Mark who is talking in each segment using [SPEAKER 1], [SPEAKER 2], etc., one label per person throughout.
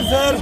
[SPEAKER 1] Sir.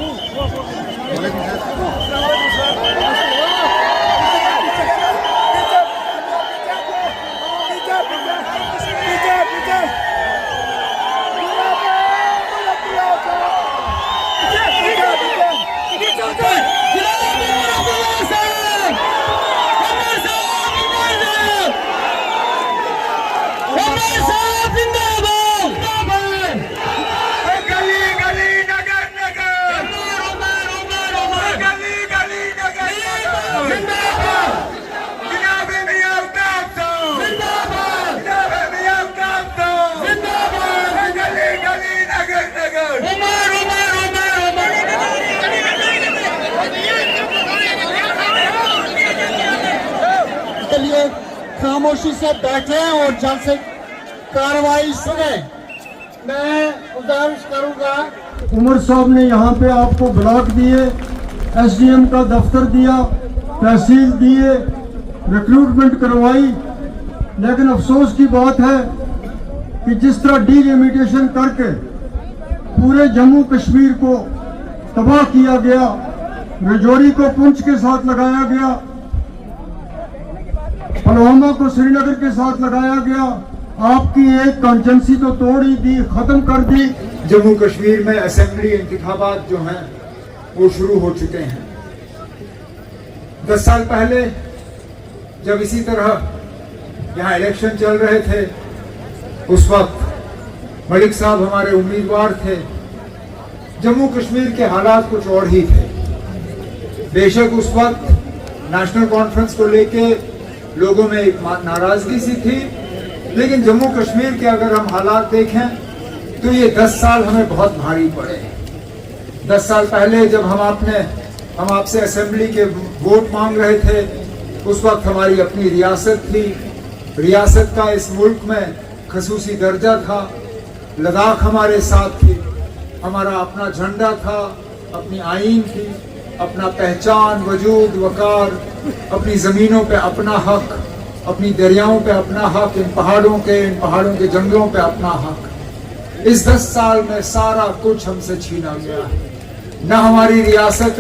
[SPEAKER 2] खामोशी से बैठे और जल्द से कार्रवाई सुने। मैं गुजारिश करूंगा, उमर साहब ने यहाँ पे आपको ब्लॉक दिए, एसडीएम का दफ्तर दिया, तहसील दिए, रिक्रूटमेंट करवाई, लेकिन अफसोस की बात है कि जिस तरह डिलिमिटेशन करके पूरे जम्मू कश्मीर को तबाह किया गया, राजौरी को पुंछ के साथ लगाया गया, पुलवामा को श्रीनगर के साथ लगाया गया, आपकी एक कॉन्स्टिट्यूंसी तो तोड़ ही दी, खत्म कर दी।
[SPEAKER 3] जम्मू कश्मीर में असेंबली इंतखाबात जो हैं वो शुरू हो चुके हैं। 10 साल पहले जब इसी तरह यहाँ इलेक्शन चल रहे थे, उस वक्त मलिक साहब हमारे उम्मीदवार थे। जम्मू कश्मीर के हालात कुछ और ही थे। बेशक उस वक्त नेशनल कॉन्फ्रेंस को लेके लोगों में एक नाराजगी सी थी, लेकिन जम्मू कश्मीर के अगर हम हालात देखें तो ये 10 साल हमें बहुत भारी पड़े। 10 साल पहले जब हम आपसे असेंबली के वोट मांग रहे थे, उस वक्त हमारी अपनी रियासत थी। रियासत का इस मुल्क में खसूसी दर्जा था। लद्दाख हमारे साथ थी, हमारा अपना झंडा था, अपनी आईन थी, अपना पहचान, वजूद, वकार, अपनी जमीनों पे अपना हक, अपनी दरियाओं पे अपना हक, इन पहाड़ों के जंगलों पे अपना हक। इस 10 साल में सारा कुछ हमसे छीना गया। न हमारी रियासत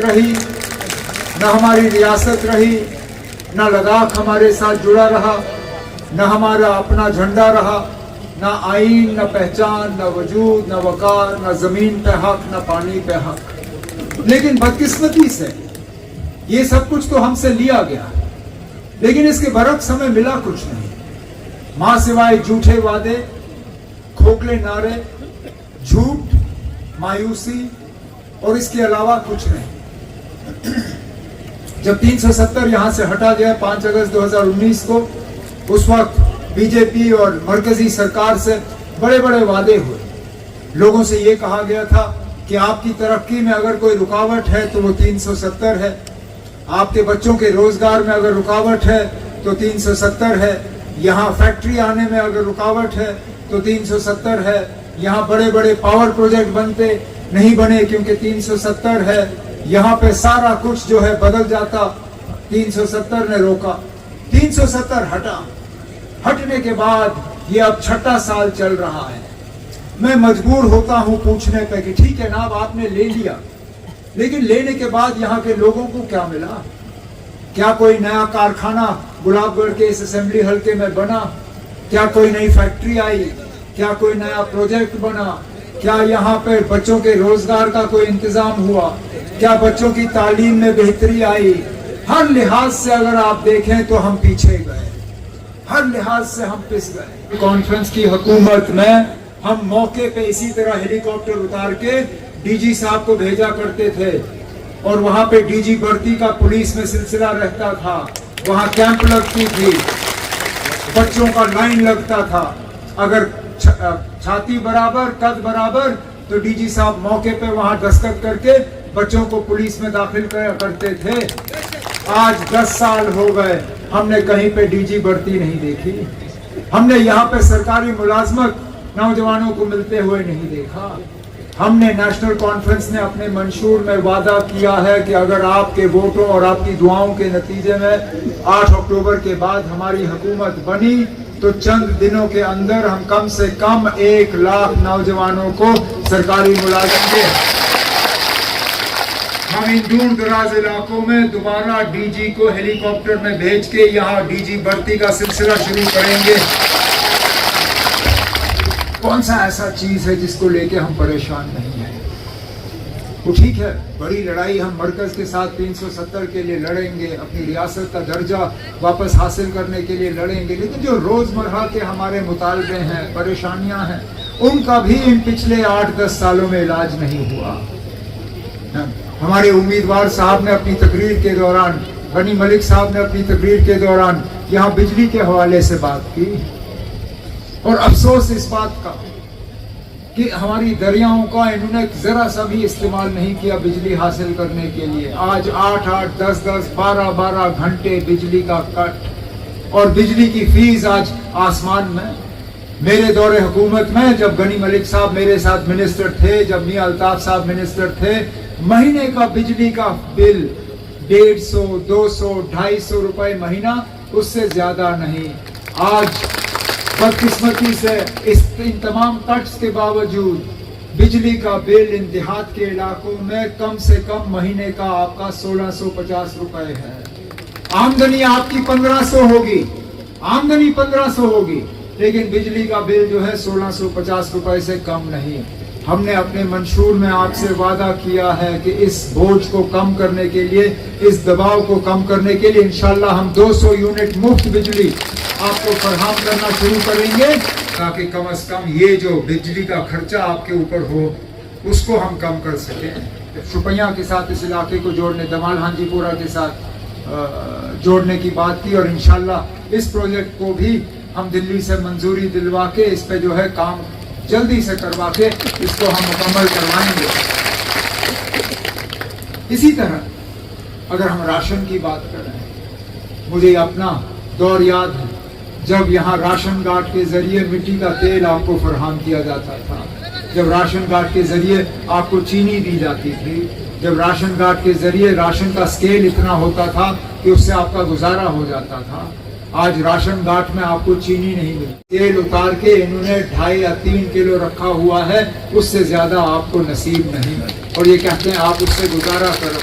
[SPEAKER 3] रही, न लद्दाख हमारे साथ जुड़ा रहा, न हमारा अपना झंडा रहा, न आईन, न पहचान, न वजूद, न वकार, न जमीन पे हक, न पानी पे हक। लेकिन बदकिस्मती से ये सब कुछ तो हमसे लिया गया, लेकिन इसके बरक्स हमें मिला कुछ नहीं। मां सिवाय झूठे वादे, खोखले नारे, झूठ, मायूसी और इसके अलावा कुछ नहीं। जब 370 यहां से हटा गया 5 अगस्त 2019 को, उस वक्त बीजेपी और मरकजी सरकार से बड़े बड़े वादे हुए। लोगों से ये कहा गया था कि आपकी तरक्की में अगर कोई रुकावट है तो वो 370 है, आपके बच्चों के रोजगार में अगर रुकावट है तो 370 है, यहाँ फैक्ट्री आने में अगर रुकावट है तो 370 है, यहाँ बड़े बड़े पावर प्रोजेक्ट बनते नहीं बने क्योंकि 370 है, यहाँ पे सारा कुछ जो है बदल जाता, 370 ने रोका। 370 हटा। हटने के बाद ये अब 6ठा साल चल रहा है। मैं मजबूर होता हूं पूछने पे कि ठीक है ना, अब आपने ले लिया, लेकिन लेने के बाद यहाँ के लोगों को क्या मिला? क्या कोई नया कारखाना गुलाबगढ़ के इस असेंबली हल्के में बना? क्या कोई नई फैक्ट्री आई? क्या कोई नया प्रोजेक्ट बना? क्या यहाँ पे बच्चों के रोजगार का कोई इंतजाम हुआ? क्या बच्चों की तालीम में बेहतरी आई? हर लिहाज से अगर आप देखें तो हम पीछे गए, हर लिहाज से हम पिस गए। कॉन्फ्रेंस की हुकूमत में हम मौके पे इसी तरह हेलीकॉप्टर उतार के डीजी साहब को भेजा करते थे, और वहां पे डीजी भर्ती का पुलिस में सिलसिला रहता था, वहां कैंप लगती थी, बच्चों का लाइन लगता था। अगर छाती बराबर, कद बराबर, तो डीजी साहब मौके पे वहां दस्तखत करके बच्चों को पुलिस में दाखिल करते थे। आज 10 साल हो गए, हमने कहीं पे डीजी भर्ती नहीं देखी। हमने यहाँ पे सरकारी मुलाजमत नौजवानों को मिलते हुए नहीं देखा। हमने नेशनल कॉन्फ्रेंस ने अपने मंशूर में वादा किया है कि अगर आपके वोटों और आपकी दुआओं के नतीजे में 8 अक्टूबर के बाद हमारी हुकूमत बनी तो चंद दिनों के अंदर हम कम से कम 1 लाख नौजवानों को सरकारी मुलाजिम दें। हम इन दूर दराज इलाकों में दोबारा डीजी को हेलीकॉप्टर में भेज के यहाँ डीजी भर्ती का सिलसिला शुरू करेंगे। कौन सा ऐसा चीज है जिसको लेके हम परेशान नहीं हैं? वो ठीक है, बड़ी लड़ाई हम मरकज के साथ 370 के लिए लड़ेंगे, अपनी रियासत का दर्जा वापस हासिल करने के लिए लड़ेंगे, लेकिन जो रोजमर्रा के हमारे मुतालबे हैं, परेशानियां हैं, उनका भी इन पिछले 8-10 सालों में इलाज नहीं हुआ। हमारे उम्मीदवार साहब ने अपनी तकरीर के दौरान, गनी मलिक साहब ने अपनी तकरीर के दौरान यहाँ बिजली के हवाले से बात की, और अफसोस इस बात का कि हमारी दरियाओं का इन्होंने जरा सा भी इस्तेमाल नहीं किया बिजली हासिल करने के लिए। आज 8-8, 10-10, 12-12 घंटे बिजली का कट, और बिजली की फीस आज आसमान में। मेरे दौरे हुकूमत में जब गनी मलिक साहब मेरे साथ मिनिस्टर थे, जब मियां अल्ताफ साहब मिनिस्टर थे, महीने का बिजली का बिल 150, 200, 250 रुपए महीना, उससे ज्यादा नहीं। आज बदकिस्मती से इन तमाम कट्स के बावजूद बिजली का बिल इन देहात के इलाकों में कम से कम महीने का आपका 1650 रुपए है। आमदनी आपकी 1500 होगी, आमदनी 1500 होगी, लेकिन बिजली का बिल जो है 1650 रुपए से कम नहीं। हमने अपने मंशूर में आपसे वादा किया है कि इस बोझ को कम करने के लिए, इस दबाव को कम करने के लिए इंशाल्लाह हम 200 यूनिट मुफ्त बिजली आपको फराहम करना शुरू करेंगे, ताकि कम से कम ये जो बिजली का खर्चा आपके ऊपर हो उसको हम कम कर सकें। शुपैया के साथ इस इलाके को जोड़ने, दमाल हांजीपुरा के साथ जोड़ने की बात की, और इंशाल्लाह इस प्रोजेक्ट को भी हम दिल्ली से मंजूरी दिलवा के इस पे जो है काम जल्दी से करवा के इसको हम मुकम्मल करवाएंगे। इसी तरह अगर हम राशन की बात करें, मुझे अपना दौर याद है जब यहाँ राशन कार्ड के जरिए मिट्टी का तेल आपको फराहम किया जाता था, जब राशन कार्ड के जरिए आपको चीनी दी जाती थी, जब राशन कार्ड के जरिए राशन का स्केल इतना होता था कि उससे आपका गुजारा हो जाता था। आज राशन कार्ड में आपको चीनी नहीं मिलती, तेल उतार के इन्होंने 2.5 या 3 किलो रखा हुआ है, उससे ज्यादा आपको नसीब नहीं, और ये कहते हैं आप उससे गुजारा करो।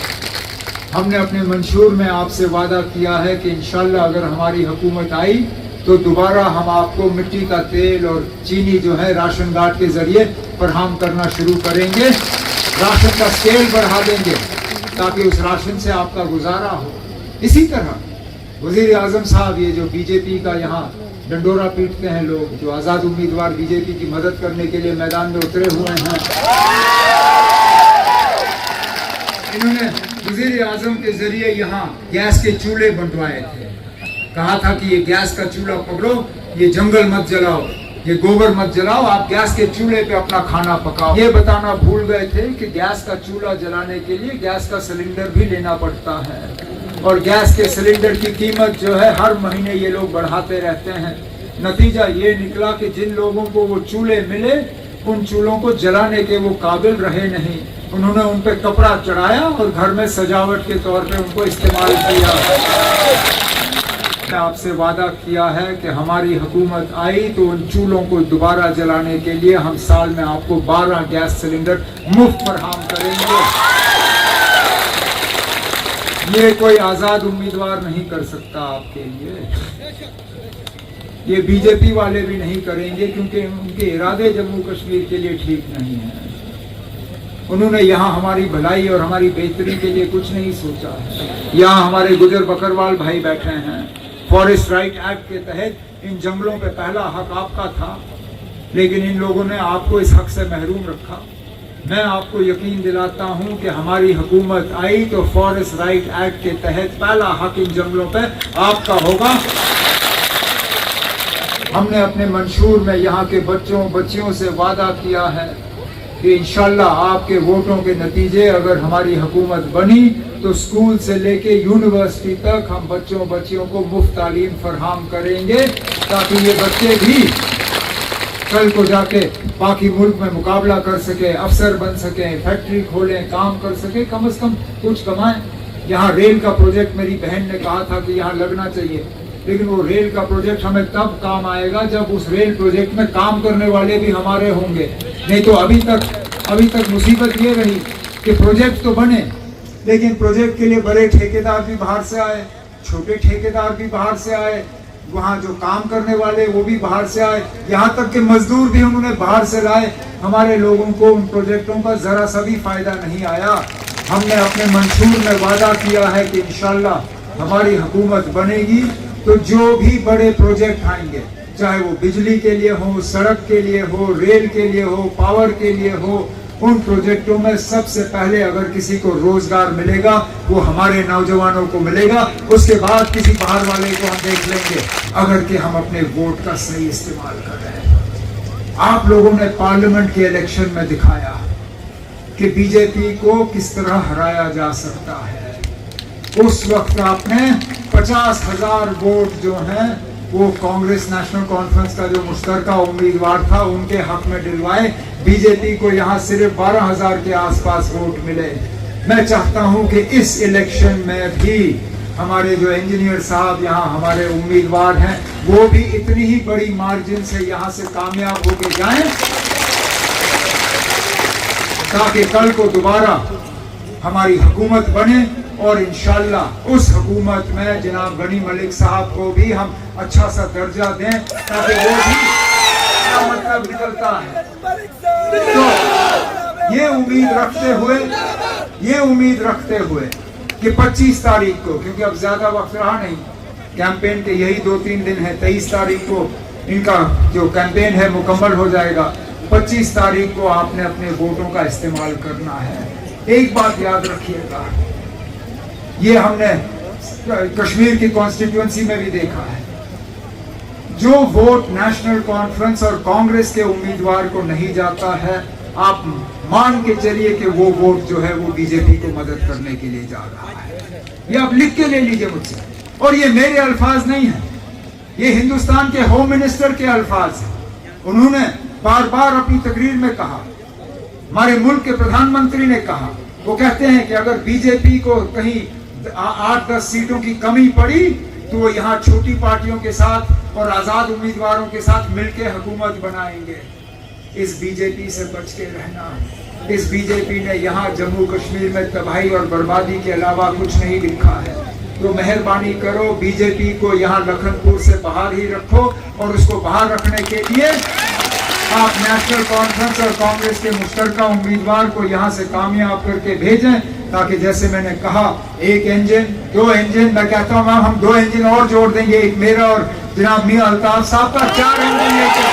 [SPEAKER 3] हमने अपने मंशूर में आपसे वादा किया है कि इंशाल्लाह अगर हमारी हुकूमत आई तो दोबारा हम आपको मिट्टी का तेल और चीनी जो है राशन कार्ड के जरिए फराहम करना शुरू करेंगे, राशन का स्केल बढ़ा देंगे ताकि उस राशन से आपका गुजारा हो। इसी तरह वजीर आजम साहब, ये जो बीजेपी का यहाँ डंडोरा पीटते हैं लोग, जो आजाद उम्मीदवार बीजेपी की मदद करने के लिए मैदान में उतरे हुए हैं, इन्होंने वजीर आजम के जरिए यहाँ गैस के चूल्हे बंटवाए थे। कहा था कि ये गैस का चूल्हा पकड़ो, ये जंगल मत जलाओ, ये गोबर मत जलाओ, आप गैस के चूल्हे पे अपना खाना पकाओ। ये बताना भूल गए थे कि गैस का चूल्हा जलाने के लिए गैस का सिलेंडर भी लेना पड़ता है, और गैस के सिलेंडर की कीमत जो है हर महीने ये लोग बढ़ाते रहते हैं। नतीजा ये निकला कि जिन लोगों को वो चूल्हे मिले, उन चूल्हों को जलाने के वो काबिल रहे नहीं। उन्होंने उन पे कपड़ा चढ़ाया और घर में सजावट के तौर पे उनको इस्तेमाल किया। आपसे वादा किया है कि हमारी हुकूमत आई तो उन चूल्हों को दोबारा जलाने के लिए हम साल में आपको 12 गैस सिलेंडर मुफ्त फराहम करेंगे। ये कोई आजाद उम्मीदवार नहीं कर सकता आपके लिए, ये बीजेपी वाले भी नहीं करेंगे, क्योंकि उनके इरादे जम्मू कश्मीर के लिए ठीक नहीं है। उन्होंने यहाँ हमारी भलाई और हमारी बेहतरी के लिए कुछ नहीं सोचा है। यहाँ हमारे गुजर बकरवाल भाई बैठे हैं, फॉरेस्ट राइट एक्ट के तहत इन जंगलों पे पहला हक आपका था, लेकिन इन लोगों ने आपको इस हक से महरूम रखा। मैं आपको यकीन दिलाता हूं कि हमारी हुकूमत आई तो फॉरेस्ट राइट एक्ट के तहत पहला हक इन जंगलों पे आपका होगा। हमने अपने मंशूर में यहाँ के बच्चियों से वादा किया है कि इंशाल्लाह आपके वोटों के नतीजे अगर हमारी हुकूमत बनी तो स्कूल से लेके यूनिवर्सिटी तक हम बच्चियों को मुफ्त तालीम फराहम करेंगे, ताकि ये बच्चे भी कल को जाके बाकी मुल्क में मुकाबला कर सके, अफसर बन सके, फैक्ट्री खोलें, काम कर सके, कम से कम कुछ कमाएं। यहाँ रेल का प्रोजेक्ट मेरी बहन ने कहा था कि यहाँ लगना चाहिए, लेकिन वो रेल का प्रोजेक्ट हमें तब काम आएगा जब उस रेल प्रोजेक्ट में काम करने वाले भी हमारे होंगे। नहीं तो अभी तक मुसीबत ये रही कि प्रोजेक्ट तो बने लेकिन प्रोजेक्ट के लिए बड़े ठेकेदार भी बाहर से आए, छोटे ठेकेदार भी बाहर से आए, वहाँ जो काम करने वाले वो भी बाहर से आए, यहाँ तक कि मजदूर भी उन्होंने बाहर से लाए। हमारे लोगों को उन प्रोजेक्टों का जरा सा भी फायदा नहीं आया। हमने अपने मंशूर में वादा किया है कि इंशाल्लाह हमारी हुकूमत बनेगी तो जो भी बड़े प्रोजेक्ट आएंगे, चाहे वो बिजली के लिए हो, सड़क के लिए हो, रेल के लिए हो, पावर के लिए हो, उन प्रोजेक्टों में सबसे पहले अगर किसी को रोजगार मिलेगा वो हमारे नौजवानों को मिलेगा। उसके बाद किसी बाहर वाले को हम देख लेंगे, अगर कि हम अपने वोट का सही इस्तेमाल कर रहे हैं। आप लोगों ने पार्लियामेंट के इलेक्शन में दिखाया कि बीजेपी को किस तरह हराया जा सकता है। उस वक्त आपने 50,000 वोट जो हैं वो कांग्रेस नेशनल कॉन्फ्रेंस का जो मुश्तरका उम्मीदवार था उनके हक में दिलवाए। बीजेपी को यहाँ सिर्फ 12,000 के आसपास वोट मिले। मैं चाहता हूँ कि इस इलेक्शन में भी हमारे जो इंजीनियर साहब यहाँ हमारे उम्मीदवार हैं वो भी इतनी ही बड़ी मार्जिन से यहाँ से कामयाब होके जाएं ताकि कल को दोबारा हमारी हुकूमत बने और इंशाल्लाह उस हुकूमत में जनाब गनी मलिक साहब को भी हम अच्छा सा दर्जा दें ताकि वो भी क्या मतलब निकलता है। तो ये उम्मीद रखते हुए कि 25 तारीख को, क्योंकि अब ज्यादा वक्त रहा नहीं, कैंपेन के यही 2-3 दिन है, 23 तारीख को इनका जो कैंपेन है मुकम्मल हो जाएगा। 25 तारीख को आपने अपने वोटों का इस्तेमाल करना है। एक बात याद रखिएगा, ये हमने कश्मीर की कॉन्स्टिट्यूएंसी में भी देखा है, जो वोट नेशनल कॉन्फ्रेंस और कांग्रेस के उम्मीदवार को नहीं जाता है, आप मान के चलिए कि वो वोट जो है वो बीजेपी को मदद करने के लिए जा रहा है। ये आप लिख के ले लीजिए मुझसे, और ये मेरे अल्फाज नहीं है, ये हिंदुस्तान के होम मिनिस्टर के अल्फाज हैं। उन्होंने बार बार अपनी तकरीर में कहा, हमारे मुल्क के प्रधानमंत्री ने कहा, वो कहते हैं कि अगर बीजेपी को कहीं 8-10 सीटों की कमी पड़ी तो वो यहाँ छोटी पार्टियों के साथ और आजाद उम्मीदवारों के साथ मिलकर हुकूमत बनाएंगे। इस बीजेपी से बच के रहना। इस बीजेपी ने यहाँ जम्मू कश्मीर में तबाही और बर्बादी के अलावा कुछ नहीं लिखा है। तो मेहरबानी करो, बीजेपी को यहाँ लखनपुर से बाहर ही रखो, और उसको बाहर रखने के लिए आप नेशनल कॉन्फ्रेंस और कांग्रेस के मुश्तरका उम्मीदवार को यहाँ से कामयाब करके भेजें, ताकि जैसे मैंने कहा 1 इंजन 2 इंजन, मैं कहता हूँ हम 2 इंजन और जोड़ देंगे, एक मेरा और जनाब मियां अल्ताफ साहब का 4 इंजन लेकर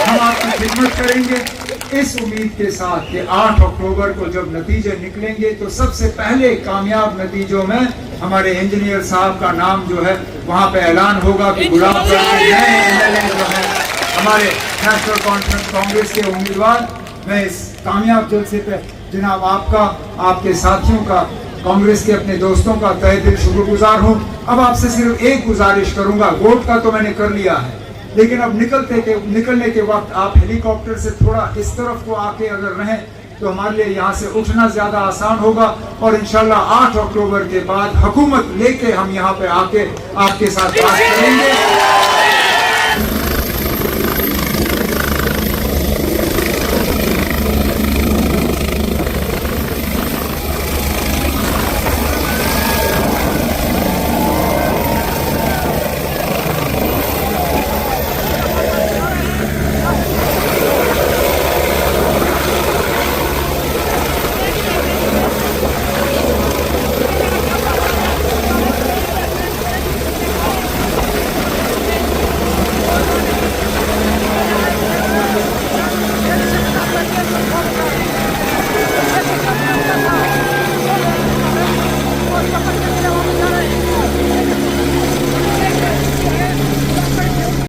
[SPEAKER 3] हम आपकी खिदमत करेंगे इस उम्मीद के साथ कि 8 अक्टूबर को जब नतीजे निकलेंगे तो सबसे पहले कामयाब नतीजों में हमारे इंजीनियर साहब का नाम जो है वहाँ पे ऐलान होगा कि गुलाबगढ़ के नए एमएलए जो है हमारे नेशनल कॉन्फ्रेंस कांग्रेस के उम्मीदवार। मैं इस कामयाब जलसे पे जनाब आपका, आपके साथियों का, कांग्रेस के अपने दोस्तों का तहे दिल शुक्रगुजार हूँ। अब आपसे सिर्फ एक गुजारिश करूंगा, वोट का तो मैंने कर लिया है, लेकिन अब निकलने के वक्त आप हेलीकॉप्टर से थोड़ा इस तरफ को आके अगर रहें तो हमारे लिए यहाँ से उठना ज्यादा आसान होगा, और इंशाल्लाह 8 अक्टूबर के बाद हुकूमत लेके हम यहाँ पे आके आपके साथ बात करेंगे।